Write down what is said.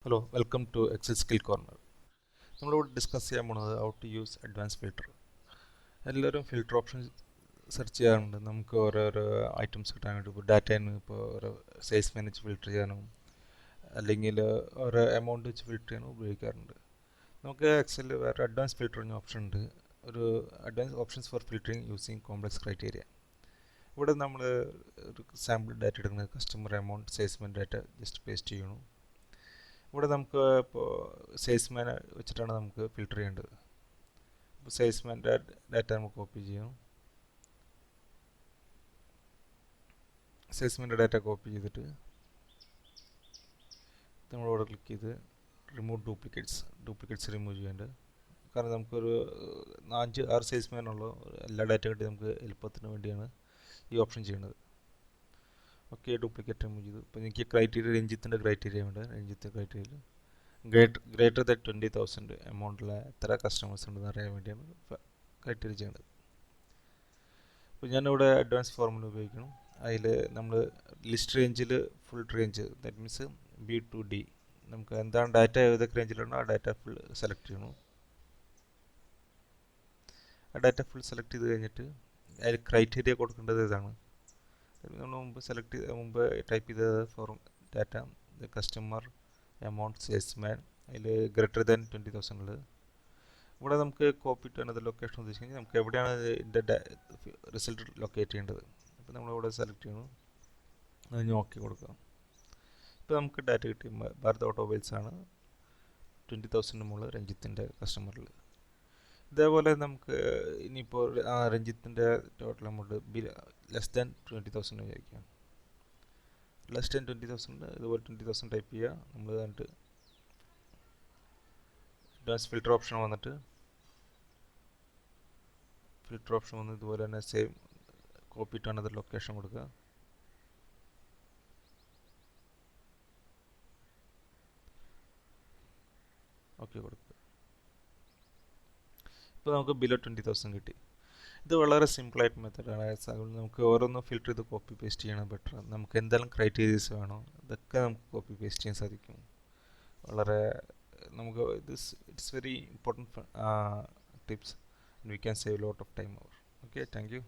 Hello welcome to Excel skill corner. നമ്മളിവിടെ discuss ചെയ്യാൻ പോകുന്നത് how to use advance filter. എല്ലാവരും ഫിൽറ്റർ ഓപ്ഷൻ സെർച്ച് ചെയ്യാറുണ്ട്. നമുക്ക് ഓരോരോ ഐറ്റംസ് കിട്ടാൻ വേണ്ടി ഇപ്പോൾ ഡാറ്റയിൽ ഇപ്പോൾ ഓരോ സൈസ് മാനേജ് ഫിൽറ്റർ ചെയ്യാനും അല്ലെങ്കിൽ ഓരോ എമൗണ്ട് വെച്ച് ഫിൽറ്റർ ചെയ്യാനും ഉപയോഗിക്കാറുണ്ട്. നമുക്ക് എക്സലിൽ വേറെ അഡ്വാൻസ് ഫിൽറ്റർ എന്ന ഓപ്ഷൻ ഉണ്ട്. ഒരു advance options for filtering using complex criteria. ഇവിടെ നമ്മൾ ഒരു സാമ്പിൾ ഡാറ്റ എടുക്കുന്നത് customer amount salesman data just paste ചെയ്യണം. ഇവിടെ നമുക്ക് ഇപ്പോൾ സെയിൽസ്മാനെ വെച്ചിട്ടാണ് നമുക്ക് ഫിൽറ്റർ ചെയ്യേണ്ടത്. ഇപ്പോൾ സെയിൽസ്മാൻ്റെ ഡാറ്റ നമുക്ക് കോപ്പി ചെയ്യണം. സെയിൽസ്മാൻ്റെ ഡാറ്റ കോപ്പി ചെയ്തിട്ട് നമ്മളിവിടെ ക്ലിക്ക് ചെയ്ത് റിമൂവ് ഡ്യൂപ്ലിക്കേറ്റ്സ് റിമൂവ് ചെയ്യേണ്ടത്. കാരണം നമുക്കൊരു 5-6 സെയിൽസ്മാനുള്ളൂ. എല്ലാ ഡാറ്റ കിട്ടി നമുക്ക് എളുപ്പത്തിന് വേണ്ടിയാണ് ഈ ഓപ്ഷൻ ചെയ്യുന്നത്. ഓക്കെ, ഡ്യൂപ്ലിക്കേറ്റ് റിമൂവ് ചെയ്തു. ഇപ്പോൾ എനിക്ക് ക്രൈറ്റീരിയ രഞ്ജിത്തിൻ്റെ ക്രൈറ്റീരിയ ഉണ്ട്. രഞ്ജിത്ത് ക്രൈറ്റീരിയയിൽ ഗ്രേറ്റർ ദാൻ 20,000 എമൗണ്ടിൽ എത്ര കസ്റ്റമേഴ്സ് ഉണ്ടെന്ന് അറിയാൻ വേണ്ടിയാണ് ക്രൈറ്റീരിയ ചെയ്യുന്നത്. അപ്പോൾ ഞാനിവിടെ അഡ്വാൻസ് ഫോർമുല ഉപയോഗിക്കണം. അതിൽ നമ്മൾ ലിസ്റ്റ് റേഞ്ചിൽ full range, that means B2D, നമുക്ക് എന്താണ് ഡാറ്റ ഏതൊക്കെ റേഞ്ചിലാണോ ആ ഡാറ്റ ഫുൾ സെലക്ട് ചെയ്യണം. ആ ഡാറ്റ ഫുൾ സെലക്ട് ചെയ്ത് കഴിഞ്ഞിട്ട് അതിൽ ക്രൈറ്റീരിയ കൊടുക്കേണ്ടത് ഇതാണ്. നമ്മൾ മുമ്പ് ടൈപ്പ് ചെയ്ത form data customer amount salesman, അതിൽ ഗ്രേറ്റർ ദാൻ 20,000. ഇവിടെ നമുക്ക് കോപ്പി ടു അനദർ ലൊക്കേഷൻ ഉദ്ദേശിച്ച് കഴിഞ്ഞാൽ നമുക്ക് എവിടെയാണ് ഇതിൻ്റെ റിസൾട്ട് ലൊക്കേറ്റ് ചെയ്യേണ്ടത്. അപ്പോൾ നമ്മളിവിടെ സെലക്ട് ചെയ്യണം, അതിന് ഓക്കെ കൊടുക്കാം. ഇപ്പോൾ നമുക്ക് ഡാറ്റ കിട്ടി. ഭാരത് ഓട്ടോമൊബൈൽസ് ആണ് 20,000 മുകളിൽ രഞ്ജിത്തിൻ്റെ കസ്റ്റമറിൽ. ഇതേപോലെ നമുക്ക് ഇനിയിപ്പോൾ രഞ്ജിത്തിൻ്റെ ടോട്ടൽ എമൗണ്ട് ലെസ് ദാൻ 20,000 വിചാരിക്കാം. ലെസ് ദാൻ 20,000 ഇതുപോലെ 20,000 ടൈപ്പ് ചെയ്യുക. നമ്മൾ എന്നിട്ട് അഡ്വാൻസ് ഫിൽറ്റർ ഓപ്ഷൻ വന്നിട്ട് ഇതുപോലെ തന്നെ same copy to another location കൊടുക്കുക. ഓക്കെ കൊടുക്കുക. ഇപ്പോൾ നമുക്ക് ബിലോ 20,000 കിട്ടി. ഇത് വളരെ സിമ്പിളായിട്ട് മെത്തേഡാണ്. നമുക്ക് ഓരോന്നും ഫിൽറ്റർ ചെയ്ത് കോപ്പി പേസ്റ്റ് ചെയ്യണം ബെറ്റർ. നമുക്ക് എന്തെല്ലാം ക്രൈറ്റീരിയസ് വേണോ ഇതൊക്കെ നമുക്ക് കോപ്പി പേസ്റ്റ് ചെയ്യാൻ സാധിക്കും. വളരെ നമുക്ക് it's very important tips. We can save a lot of time over. Okay, thank you.